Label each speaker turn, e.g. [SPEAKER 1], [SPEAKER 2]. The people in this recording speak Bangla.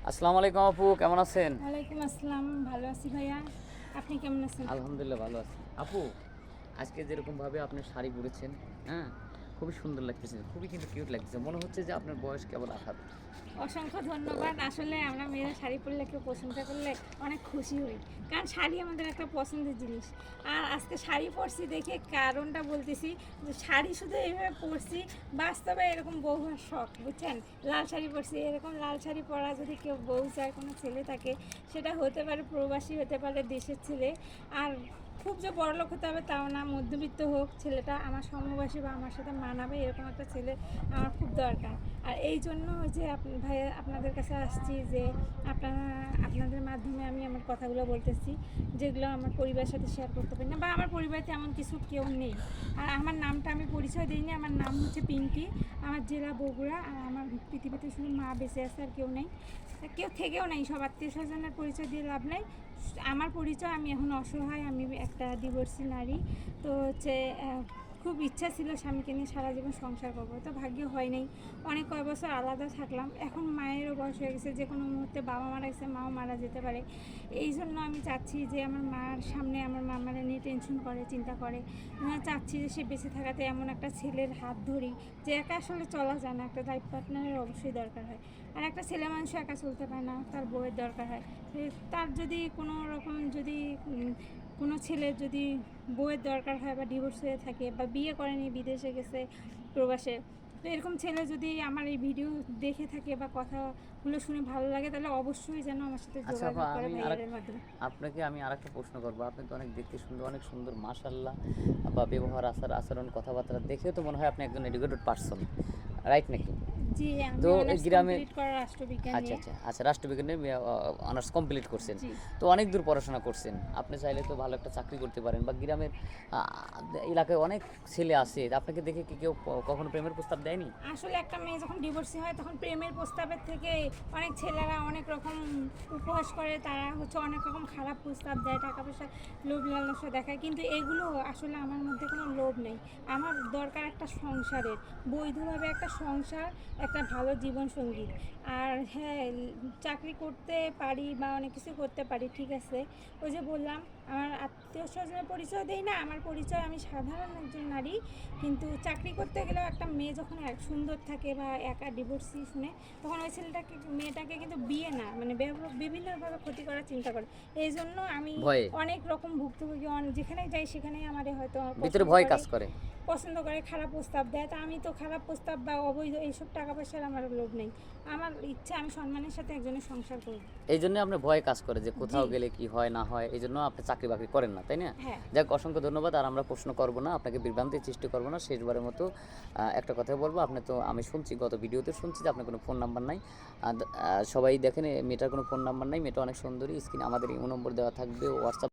[SPEAKER 1] আসসালামু আলাইকুম আপু, কেমন আছেন?
[SPEAKER 2] ওয়ালাইকুম আসসালাম, ভালো আছি ভাইয়া। আপনি কেমন আছেন?
[SPEAKER 1] আলহামদুলিল্লাহ ভালো আছি। আপু, আজকে যেরকমভাবে আপনি শাড়ি পরেছেন, হ্যাঁ, খুবই সুন্দর লাগতেছে, খুবই কিন্তু কিউট লাগতেছে। মনে হচ্ছে যে আপনার বয়স কেবল 28।
[SPEAKER 2] অসংখ্য ধন্যবাদ। আসলে আমরা মেয়েরা শাড়ি পরলে কেউ প্রশংসা করলে অনেক খুশি হই, কারণ শাড়ি আমাদের একটা পছন্দের জিনিস। আর আজকে শাড়ি পরছি দেখে কারণটা বলতেছি যে শাড়ি শুধু এইভাবে পরছি, বাস্তবে এরকম বউ হওয়ার শখ, বুঝছেন? লাল শাড়ি পরছি, এরকম লাল শাড়ি পরা যদি কেউ বউ চায়, কোনো ছেলে থাকে, সেটা হতে পারে প্রবাসী, হতে পারে দেশের ছেলে। আর খুব যে বড়লোক হতে হবে তাও না, মধ্যবিত্ত হোক ছেলেটা, আমার সমবয়সী বা আমার সাথে মানাবে এরকম একটা ছেলে আমার খুব দরকার। আর এই জন্য যে ভাই আপনাদের কাছে আসছি যে আপনাদের মাধ্যমে আমি আমার কথাগুলো বলতেছি, যেগুলো আমার পরিবারের সাথে শেয়ার করতে পারি না, বা আমার পরিবারে তেমন কিছু কেউ নেই। আর আমার নামটা আমি পরিচয় দিইনি, আমার নাম হচ্ছে পিঙ্কি, আমার জেলা বগুড়া। আর আমার পৃথিবীতে শুধু মা বেঁচে আছে, আর কেউ নেই, কেউ থেকেও নেই। সব আত্মীয় স্বজনের পরিচয় দিয়ে লাভ নেই। আমার পরিচয়, আমি এখন অসহায়, আমি একটা ডিভোর্সি নারী। তো হচ্ছে খুব ইচ্ছা ছিল স্বামীকে নিয়ে সারা জীবন সংসার করবো, তো ভাগ্য হয় নাই। অনেক কয় বছর আলাদা থাকলাম, এখন মায়েরও বয়স হয়ে গেছে, যে কোনো মুহূর্তে বাবা মারা গেছে, মাও মারা যেতে পারে। এই জন্য আমি চাচ্ছি যে আমার মার সামনে আমার মা মারা নিয়ে টেনশন করে, চিন্তা করে, চাচ্ছি যে সে বেঁচে থাকাতে এমন একটা ছেলের হাত ধরি যে একা আসলে চলা যায় না, একটা লাইফ পার্টনারের অবশ্যই দরকার হয়। আর একটা ছেলে মানুষ একা চলতে পারে না, তার বউয়ের দরকার হয়। তার যদি কোনো রকম যদি কোনো ছেলের যদি বউয়ের দরকার হয়, বা ডিভোর্স হয়ে থাকে, বা বিয়ে করেনি, বিদেশে গেছে, প্রবাসে, তো এরকম ছেলে যদি আমার এই ভিডিও দেখে থাকে বা কথাগুলো শুনে ভালো লাগে, তাহলে অবশ্যই যেন আমার সাথে
[SPEAKER 1] আচ্ছা আপা,
[SPEAKER 2] যোগাযোগ করে ভাইয়াদের মাধ্যমে।
[SPEAKER 1] আমি আরেকটা প্রশ্ন করবো। আপনি তো অনেক দেখতে সুন্দর, অনেক সুন্দর মাশাআল্লাহ, বা ব্যবহার, আচরণ, কথাবার্তা দেখেও তো মনে হয় আপনি একজন এডুকেটেড পারসন, রাইট নাকি?
[SPEAKER 2] জি, আমি
[SPEAKER 1] তো এই
[SPEAKER 2] অনার্স
[SPEAKER 1] গ্রামের,
[SPEAKER 2] কমপ্লিট করা রাষ্ট্রবিজ্ঞান
[SPEAKER 1] আচ্ছা
[SPEAKER 2] নিয়ে।
[SPEAKER 1] আচ্ছা আচ্ছা, রাষ্ট্রবিজ্ঞানে অনার্স কমপ্লিট করছেন।
[SPEAKER 2] জি।
[SPEAKER 1] তো অনেক দূর পড়াশোনা করছেন, আপনি চাইলে তো ভালো একটা চাকরি করতে পারেন, বা গ্রামের এলাকায় অনেক ছেলে আছে, আপনাকে দেখে কি কেউ কখনো প্রেমের প্রস্তাব দেয়নি?
[SPEAKER 2] আসলে একটা মেয়ে যখন ডিভোর্সি হয়, তখন প্রেমের প্রস্তাবের থেকে অনেক ছেলেরা অনেক রকম উপহাস করে, তারা হচ্ছে অনেক রকম খারাপ প্রস্তাব দেয়, টাকা পয়সা, লোভ লালসা দেখায়। কিন্তু এগুলো আসলে আমার মধ্যে কোনো লোভ নেই। আমার দরকার একটা সংসারের, বৈধভাবে একটা সংসার, একটা ভালো জীবনসঙ্গী। আর হ্যাঁ, চাকরি করতে পারি বা অনেক কিছু করতে পারি, ঠিক আছে। ওই যে বললাম, আমার আত্মীয় স্বজনের পরিচয় দেই না, আমার পরিচয় আমি সাধারণ একজন নারী। কিন্তু চাকরি করতে গেলেও একটা মেয়ে যখন এক সুন্দর থাকে বা একা ডিভোর্সি শুনে, তখন ওই ছেলেটাকে, মেয়েটাকে কিন্তু বিয়ে না, মানে বিভিন্নভাবে ক্ষতি করার চিন্তা করে। এই জন্য আমি
[SPEAKER 1] ভয়ে,
[SPEAKER 2] অনেক রকম ভুক্তভোগী, যেখানে যাই সেখানেই আমারে হয়তো
[SPEAKER 1] ভিতরে
[SPEAKER 2] পছন্দ
[SPEAKER 1] ভয়
[SPEAKER 2] করে,
[SPEAKER 1] কাজ করে।
[SPEAKER 2] খারাপ প্রস্তাব দেয়। তা আমি তো খারাপ প্রস্তাব বা অবৈধ এইসব টাকা পয়সার আমার লোভ নেই। আমার ইচ্ছা আমি সম্মানের সাথে একজনের সংসার করব।
[SPEAKER 1] এই জন্য আপনার ভয় কাজ করে যে
[SPEAKER 2] জি।
[SPEAKER 1] কোথাও গেলে কি হয় না হয়, এই জন্য আপনি চাকরি বাকরি করেন না, তাই না?
[SPEAKER 2] হ্যাঁ।
[SPEAKER 1] যাক, অসংখ্য ধন্যবাদ। আর আমরা প্রশ্ন করব না, আপনাকে বিভ্রান্তির সৃষ্টি করব না। শেষবারের মতো একটা কথা বলবো, আপনি তো, আমি শুনছি গত ভিডিওতে শুনছি যে আপনার কোনো ফোন নাম্বার নাই। সবাই দেখেন, মেয়েটার কোনো ফোন নাম্বার নাই, মেয়েটা অনেক সুন্দরী। স্ক্রিনে আমাদের ইমো নম্বর দেওয়া থাকবে, হোয়াটসঅ্যাপ